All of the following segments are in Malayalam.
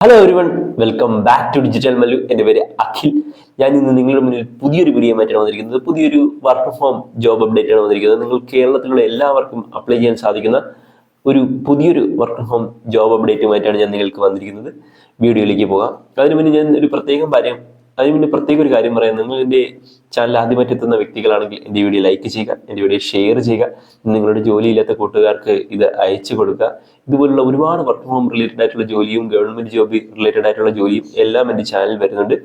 Hello everyone, welcome back to digital Mallu. എൻ്റെ പേര് അഖിൽ. ഞാൻ ഇന്ന് നിങ്ങളുടെ മുന്നിൽ പുതിയൊരു വീഡിയോ ആയിട്ടാണ് വന്നിരിക്കുന്നത്. പുതിയൊരു വർക്ക് ഫ്രോം ജോബ് അപ്ഡേറ്റ് ആണ് വന്നിരിക്കുന്നത്. നിങ്ങൾ കേരളത്തിലുള്ള എല്ലാവർക്കും അപ്ലൈ ചെയ്യാൻ സാധിക്കുന്ന ഒരു പുതിയൊരു വർക്ക് ഫ്രോം ജോബ് അപ്ഡേറ്റുമായിട്ടാണ് ഞാൻ നിങ്ങൾക്ക് വന്നിരിക്കുന്നത്. വീഡിയോയിലേക്ക് പോകാം. അതിനു മുന്നേ ഞാൻ പ്രത്യേക ഒരു കാര്യം പറയാം. നിങ്ങൾ എൻ്റെ ചാനൽ ആദ്യമായിട്ട് എത്തുന്ന വ്യക്തികളാണെങ്കിൽ എൻ്റെ വീഡിയോ ലൈക്ക് ചെയ്യുക, എൻ്റെ വീഡിയോ ഷെയർ ചെയ്യുക, നിങ്ങളുടെ ജോലിയില്ലാത്ത കൂട്ടുകാർക്ക് ഇത് അയച്ചു കൊടുക്കുക. ഇതുപോലുള്ള ഒരുപാട് വർക്ക് ഫ്രോം റിലേറ്റഡ് ആയിട്ടുള്ള ജോലിയും ഗവൺമെന്റ് ജോബ് റിലേറ്റഡ് ആയിട്ടുള്ള ജോലിയും എല്ലാം എൻ്റെ ചാനൽ വരുന്നുണ്ട്.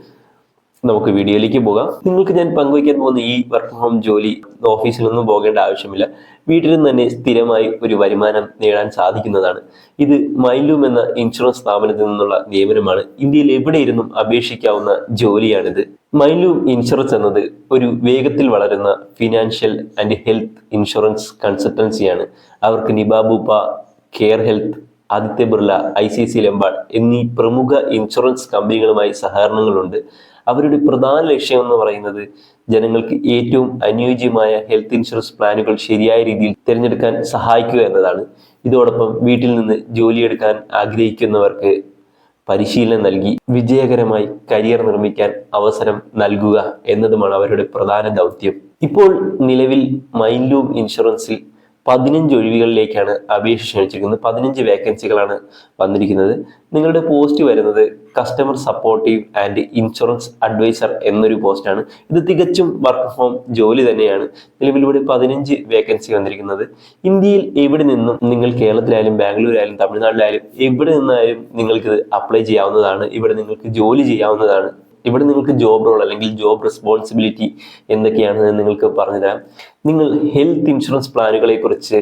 നമുക്ക് വീഡിയോയിലേക്ക് പോകാം. നിങ്ങൾക്ക് ഞാൻ പങ്കുവയ്ക്കാൻ പോകുന്ന ഈ വർക്ക് ഫ്രോം ജോലി ഓഫീസിലൊന്നും പോകേണ്ട ആവശ്യമില്ല. വീട്ടിൽ നിന്ന് തന്നെ സ്ഥിരമായി ഒരു വരുമാനം നേടാൻ സാധിക്കുന്നതാണ്. ഇത് മൈലൂം എന്ന ഇൻഷുറൻസ് സ്ഥാപനത്തിൽ നിന്നുള്ള നിയമനമാണ്. ഇന്ത്യയിൽ എവിടെയിരുന്നും അപേക്ഷിക്കാവുന്ന ജോലിയാണിത്. മൈലൂം ഇൻഷുറൻസ് എന്നത് ഒരു വേഗത്തിൽ വളരുന്ന ഫിനാൻഷ്യൽ ആൻഡ് ഹെൽത്ത് ഇൻഷുറൻസ് കൺസൾട്ടൻസിയാണ്. അവർക്ക് നിബാബൂപ്പ, care health, Aditya Birla, ICICI Lombard എന്നീ പ്രമുഖ ഇൻഷുറൻസ് കമ്പനികളുമായി സഹകരണങ്ങളുണ്ട്. അവരുടെ പ്രധാന ലക്ഷ്യം എന്ന് പറയുന്നത് ജനങ്ങൾക്ക് ഏറ്റവും അനുയോജ്യമായ ഹെൽത്ത് ഇൻഷുറൻസ് പ്ലാനുകൾ ശരിയായ രീതിയിൽ തിരഞ്ഞെടുക്കാൻ സഹായിക്കുക എന്നതാണ്. ഇതോടൊപ്പം വീട്ടിൽ നിന്ന് ജോലിയെടുക്കാൻ ആഗ്രഹിക്കുന്നവർക്ക് പരിശീലനം നൽകി വിജയകരമായി കരിയർ നിർമ്മിക്കാൻ അവസരം നൽകുക എന്നതുമാണ് അവരുടെ പ്രധാന ദൗത്യം. ഇപ്പോൾ നിലവിൽ മൈലൂം ഇൻഷുറൻസിൽ 15 ഒഴിവുകളിലേക്കാണ് അപേക്ഷ ക്ഷണിച്ചിരിക്കുന്നത്. 15 വേക്കൻസികളാണ് വന്നിരിക്കുന്നത്. നിങ്ങളുടെ പോസ്റ്റ് വരുന്നത് customer supportive and insurance advisor എന്നൊരു പോസ്റ്റാണ്. ഇത് തികച്ചും വർക്ക് ഫ്രോം ജോലി തന്നെയാണ്. നിലവിലൂടെ 15 വേക്കൻസി വന്നിരിക്കുന്നത്. ഇന്ത്യയിൽ എവിടെ നിന്നും, നിങ്ങൾ കേരളത്തിലായാലും ബാംഗ്ലൂരായാലും തമിഴ്നാട്ടിലായാലും എവിടെ നിന്നായാലും നിങ്ങൾക്കിത് അപ്ലൈ ചെയ്യാവുന്നതാണ്. ഇവിടെ നിങ്ങൾക്ക് ജോലി ചെയ്യാവുന്നതാണ്. ഇവിടെ നിങ്ങൾക്ക് ജോബ് റോൾ അല്ലെങ്കിൽ ജോബ് റെസ്പോൺസിബിലിറ്റി എന്തൊക്കെയാണെന്ന് നിങ്ങൾക്ക് പറഞ്ഞു തരാം. നിങ്ങൾ ഹെൽത്ത് ഇൻഷുറൻസ് പ്ലാനുകളെ കുറിച്ച്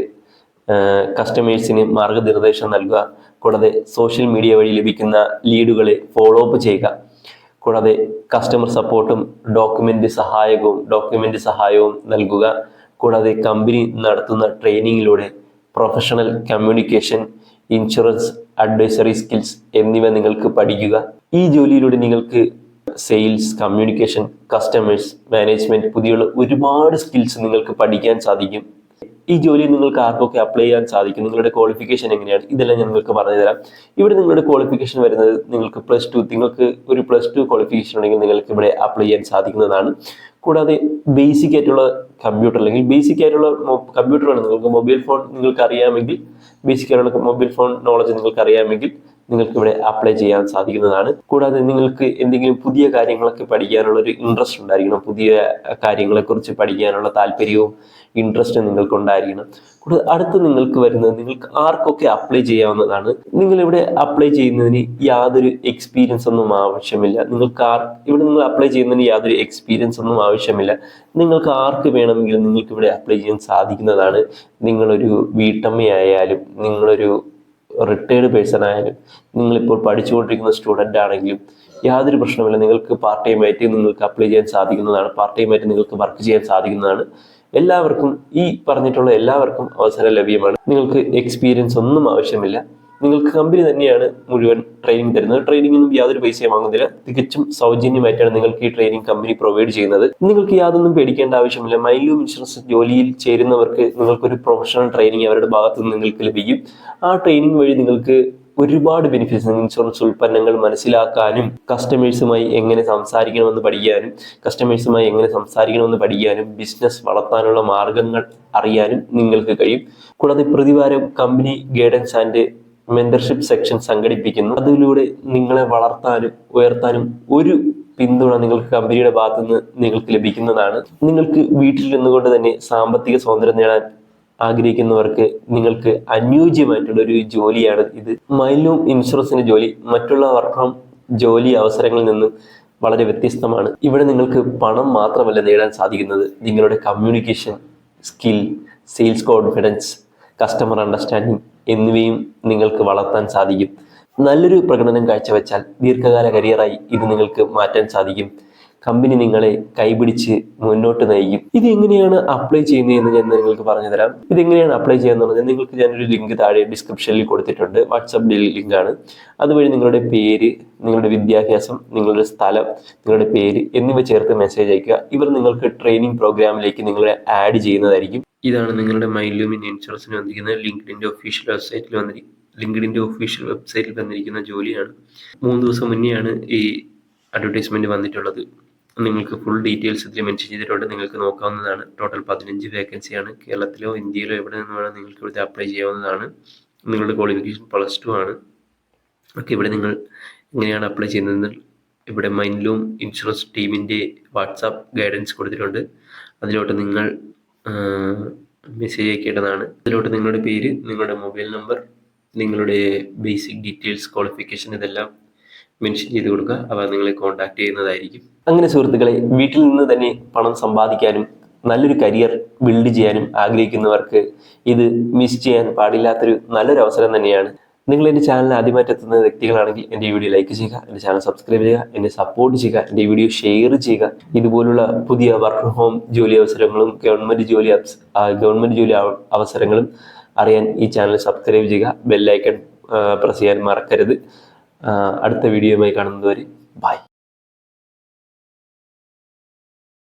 കസ്റ്റമേഴ്സിന് മാർഗനിർദ്ദേശം നൽകുക. കൂടാതെ സോഷ്യൽ മീഡിയ വഴി ലഭിക്കുന്ന ലീഡുകളെ ഫോളോ അപ്പ് ചെയ്യുക. കൂടാതെ കസ്റ്റമർ സപ്പോർട്ടും ഡോക്യുമെന്റ് സഹായവും നൽകുക. കൂടാതെ കമ്പനി നടത്തുന്ന ട്രെയിനിങ്ങിലൂടെ professional communication, insurance advisory skills എന്നിവ നിങ്ങൾക്ക് പഠിക്കുക. ഈ ജോലിയിലൂടെ നിങ്ങൾക്ക് സെയിൽസ്, കമ്മ്യൂണിക്കേഷൻ, കസ്റ്റമേഴ്സ് മാനേജ്മെന്റ് പുതിയുള്ള ഒരുപാട് സ്കിൽസ് നിങ്ങൾക്ക് പഠിക്കാൻ സാധിക്കും. ഈ ജോലി നിങ്ങൾക്ക് ആർക്കൊക്കെ അപ്ലൈ ചെയ്യാൻ സാധിക്കും, നിങ്ങളുടെ ക്വാളിഫിക്കേഷൻ എങ്ങനെയാണ്, ഇതെല്ലാം ഞാൻ നിങ്ങൾക്ക് പറഞ്ഞു തരാം. ഇവിടെ നിങ്ങളുടെ ക്വാളിഫിക്കേഷൻ വരുന്നത് നിങ്ങൾക്ക് നിങ്ങൾക്ക് ഒരു +2 ക്വാളിഫിക്കേഷൻ ഉണ്ടെങ്കിൽ നിങ്ങൾക്ക് ഇവിടെ അപ്ലൈ ചെയ്യാൻ സാധിക്കുന്നതാണ്. കൂടാതെ ബേസിക് ആയിട്ടുള്ള കമ്പ്യൂട്ടർ അല്ലെങ്കിൽ ബേസിക് ആയിട്ടുള്ള കമ്പ്യൂട്ടറാണ് നിങ്ങൾക്ക് മൊബൈൽ ഫോൺ നിങ്ങൾക്ക് അറിയാമെങ്കിൽ, ബേസിക് ആയിട്ടുള്ള മൊബൈൽ ഫോൺ നോളജ് നിങ്ങൾക്ക് അറിയാമെങ്കിൽ നിങ്ങൾക്ക് ഇവിടെ അപ്ലൈ ചെയ്യാൻ സാധിക്കുന്നതാണ്. കൂടാതെ നിങ്ങൾക്ക് എന്തെങ്കിലും പുതിയ കാര്യങ്ങളൊക്കെ പഠിക്കാനുള്ള ഒരു ഇൻട്രസ്റ്റ് ഉണ്ടായിരിക്കണം. പുതിയ കാര്യങ്ങളെക്കുറിച്ച് പഠിക്കാനുള്ള താല്പര്യവും ഇൻട്രസ്റ്റും നിങ്ങൾക്ക് ഉണ്ടായിരിക്കണം. കൂടാതെ അടുത്ത് നിങ്ങൾക്ക് വരുന്നത്, നിങ്ങൾക്ക് ആർക്കൊക്കെ അപ്ലൈ ചെയ്യാവുന്നതാണ്. നിങ്ങളിവിടെ അപ്ലൈ ചെയ്യുന്നതിന് യാതൊരു എക്സ്പീരിയൻസ് ഒന്നും ആവശ്യമില്ല. ഇവിടെ നിങ്ങൾ അപ്ലൈ ചെയ്യുന്നതിന് യാതൊരു എക്സ്പീരിയൻസ് ഒന്നും ആവശ്യമില്ല. നിങ്ങൾക്ക് ആർക്ക് വേണമെങ്കിലും നിങ്ങൾക്ക് ഇവിടെ അപ്ലൈ ചെയ്യാൻ സാധിക്കുന്നതാണ്. നിങ്ങളൊരു വീട്ടമ്മയായാലും, നിങ്ങളൊരു റിട്ടയർഡ് പേഴ്സൺ ആയാലും, നിങ്ങളിപ്പോൾ പഠിച്ചുകൊണ്ടിരിക്കുന്ന സ്റ്റുഡൻ്റ് ആണെങ്കിലും യാതൊരു പ്രശ്നമില്ല. നിങ്ങൾക്ക് പാർട്ട് ടൈം ആയിട്ട് നിങ്ങൾക്ക് അപ്ലൈ ചെയ്യാൻ സാധിക്കുന്നതാണ്. പാർട്ട് ടൈം ആയിട്ട് നിങ്ങൾക്ക് വർക്ക് ചെയ്യാൻ സാധിക്കുന്നതാണ്. എല്ലാവർക്കും, ഈ പറഞ്ഞിട്ടുള്ള എല്ലാവർക്കും അവസരം ലഭ്യമാണ്. നിങ്ങൾക്ക് എക്സ്പീരിയൻസ് ഒന്നും ആവശ്യമില്ല. നിങ്ങൾക്ക് കമ്പനി തന്നെയാണ് മുഴുവൻ ട്രെയിനിങ് തരുന്നത്. ട്രെയിനിങ്ങിനും യാതൊരു പൈസയും വാങ്ങുന്നില്ല. തികച്ചും സൗജന്യമായിട്ടാണ് നിങ്ങൾക്ക് ഈ ട്രെയിനിങ് കമ്പനി പ്രൊവൈഡ് ചെയ്യുന്നത്. നിങ്ങൾക്ക് യാതൊന്നും പേടിക്കേണ്ട ആവശ്യമില്ല. മൈലൂം ഇൻഷുറൻസ് ജോലിയിൽ ചേരുന്നവർക്ക് നിങ്ങൾക്കൊരു പ്രൊഫഷണൽ ട്രെയിനിങ് അവരുടെ ഭാഗത്തു നിന്ന് നിങ്ങൾക്ക് ലഭിക്കും. ആ ട്രെയിനിങ് വഴി നിങ്ങൾക്ക് ഒരുപാട് ബെനിഫിറ്റ്സ്, ഇൻഷുറൻസ് ഉൽപ്പന്നങ്ങൾ മനസ്സിലാക്കാനും, കസ്റ്റമേഴ്സുമായി എങ്ങനെ സംസാരിക്കണമെന്ന് പഠിക്കാനും, ബിസിനസ് വളർത്താനുള്ള മാർഗങ്ങൾ അറിയാനും നിങ്ങൾക്ക് കഴിയും. കൂടാതെ പ്രതിവാരം company guidance and mentorship session സംഘടിപ്പിക്കുന്നു. അതിലൂടെ നിങ്ങളെ വളർത്താനും ഉയർത്താനും ഒരു പിന്തുണ നിങ്ങൾക്ക് കമ്പനിയുടെ ഭാഗത്തുനിന്ന് നിങ്ങൾക്ക് ലഭിക്കുന്നതാണ്. നിങ്ങൾക്ക് വീട്ടിൽ നിന്നുകൊണ്ട് തന്നെ സാമ്പത്തിക സ്വാതന്ത്ര്യം നേടാൻ ആഗ്രഹിക്കുന്നവർക്ക് നിങ്ങൾക്ക് അനുയോജ്യമായിട്ടുള്ള ഒരു ജോലിയാണ് ഇത്. മൈലൂം ഇൻഷുറൻസിന്റെ ജോലി മറ്റുള്ള വർക്ക് ഫ്രം ജോലി അവസരങ്ങളിൽ നിന്നും വളരെ വ്യത്യസ്തമാണ്. ഇവിടെ നിങ്ങൾക്ക് പണം മാത്രമല്ല നേടാൻ സാധിക്കുന്നത്, നിങ്ങളുടെ communication skill, sales confidence, customer understanding എന്നിവയും നിങ്ങൾക്ക് വളർത്താൻ സാധിക്കും. നല്ലൊരു പ്രകടനം കാഴ്ചവെച്ചാൽ ദീർഘകാല കരിയറായി ഇത് നിങ്ങൾക്ക് മാറ്റാൻ സാധിക്കും. കമ്പനി നിങ്ങളെ കൈപിടിച്ച് മുന്നോട്ട് നയിക്കും. ഇത് എങ്ങനെയാണ് അപ്ലൈ ചെയ്യുന്നതെന്ന് ഞാൻ നിങ്ങൾക്ക് പറഞ്ഞു തരാം. ഇതെങ്ങനെയാണ് അപ്ലൈ ചെയ്യുന്നത് നിങ്ങൾക്ക് ഞാനൊരു ലിങ്ക് താഴെ ഡിസ്ക്രിപ്ഷനിൽ കൊടുത്തിട്ടുണ്ട്. വാട്സപ്പ് ലിങ്കാണ്. അതുവഴി നിങ്ങളുടെ പേര്, നിങ്ങളുടെ വിദ്യാഭ്യാസം, നിങ്ങളുടെ സ്ഥലം, നിങ്ങളുടെ പേര് എന്നിവ ചേർത്ത് മെസ്സേജ് അയക്കുക. ഇവർ നിങ്ങൾക്ക് ട്രെയിനിങ് പ്രോഗ്രാമിലേക്ക് നിങ്ങളെ ആഡ് ചെയ്യുന്നതായിരിക്കും. ഇതാണ് നിങ്ങളുടെ മൈലൂം ഇൻഷുറൻസിന് വന്നിരിക്കുന്നത്. ലിങ്ക്ഡിൻ്റെ ഒഫീഷ്യൽ വെബ്സൈറ്റിൽ ലിങ്ക്ഡിൻ്റെ ഒഫീഷ്യൽ വെബ്സൈറ്റിൽ വന്നിരിക്കുന്ന ജോലിയാണ്. 3 ദിവസം മുന്നെയാണ് ഈ അഡ്വർടൈസ്മെൻറ്റ് വന്നിട്ടുള്ളത്. നിങ്ങൾക്ക് ഫുൾ ഡീറ്റെയിൽസ് ഇതിൽ മെൻഷൻ ചെയ്തിട്ടുണ്ട്, നിങ്ങൾക്ക് നോക്കാവുന്നതാണ്. ടോട്ടൽ 15 വേക്കൻസിയാണ്. കേരളത്തിലോ ഇന്ത്യയിലോ എവിടെ നിന്ന് വേണം നിങ്ങൾക്ക് ഇവിടെ അപ്ലൈ ചെയ്യാവുന്നതാണ്. നിങ്ങളുടെ ക്വാളിഫിക്കേഷൻ +2 ആണ്. ഓക്കെ, ഇവിടെ നിങ്ങൾ എങ്ങനെയാണ് അപ്ലൈ ചെയ്യുന്നതെന്ന് ഇവിടെ മൈൻഡ്ലൂം ഇൻഷുറൻസ് ടീമിൻ്റെ വാട്സാപ്പ് ഗൈഡൻസ് കൊടുത്തിട്ടുണ്ട്. അതിലോട്ട് നിങ്ങൾ മെസ്സേജ് അയക്കേണ്ടതാണ്. അതിലോട്ട് നിങ്ങളുടെ പേര്, നിങ്ങളുടെ മൊബൈൽ നമ്പർ, നിങ്ങളുടെ ബേസിക് ഡീറ്റെയിൽസ്, ക്വാളിഫിക്കേഷൻ ഇതെല്ലാം മെൻഷൻ ചെയ്ത് കൊടുക്കുക. അവർ നിങ്ങളെ കോൺടാക്ട് ചെയ്യുന്നതായിരിക്കും. അങ്ങനെ സുഹൃത്തുക്കളെ, വീട്ടിൽ നിന്ന് തന്നെ പണം സമ്പാദിക്കാനും നല്ലൊരു കരിയർ ബിൽഡ് ചെയ്യാനും ആഗ്രഹിക്കുന്നവർക്ക് ഇത് മിസ് ചെയ്യാൻ പാടില്ലാത്തൊരു നല്ലൊരു അവസരം തന്നെയാണ്. നിങ്ങൾ എൻ്റെ ചാനൽ ആദ്യമായിട്ടെത്തുന്ന വ്യക്തികളാണെങ്കിൽ എൻ്റെ വീഡിയോ ലൈക്ക് ചെയ്യുക, എൻ്റെ ചാനൽ സബ്സ്ക്രൈബ് ചെയ്യുക, എന്നെ സപ്പോർട്ട് ചെയ്യുക, എൻ്റെ വീഡിയോ ഷെയർ ചെയ്യുക. ഇതുപോലുള്ള പുതിയ വർക്ക് ഫ്രം ഹോം ജോലി അവസരങ്ങളും ഗവൺമെൻറ് ജോലി അവസരങ്ങളും അറിയാൻ ഈ ചാനൽ സബ്സ്ക്രൈബ് ചെയ്യുക. ബെല്ലൈക്കൺ പ്രസ് ചെയ്യാൻ മറക്കരുത്. അടുത്ത വീഡിയോയുമായി കാണുന്നതുവരെ ബൈ.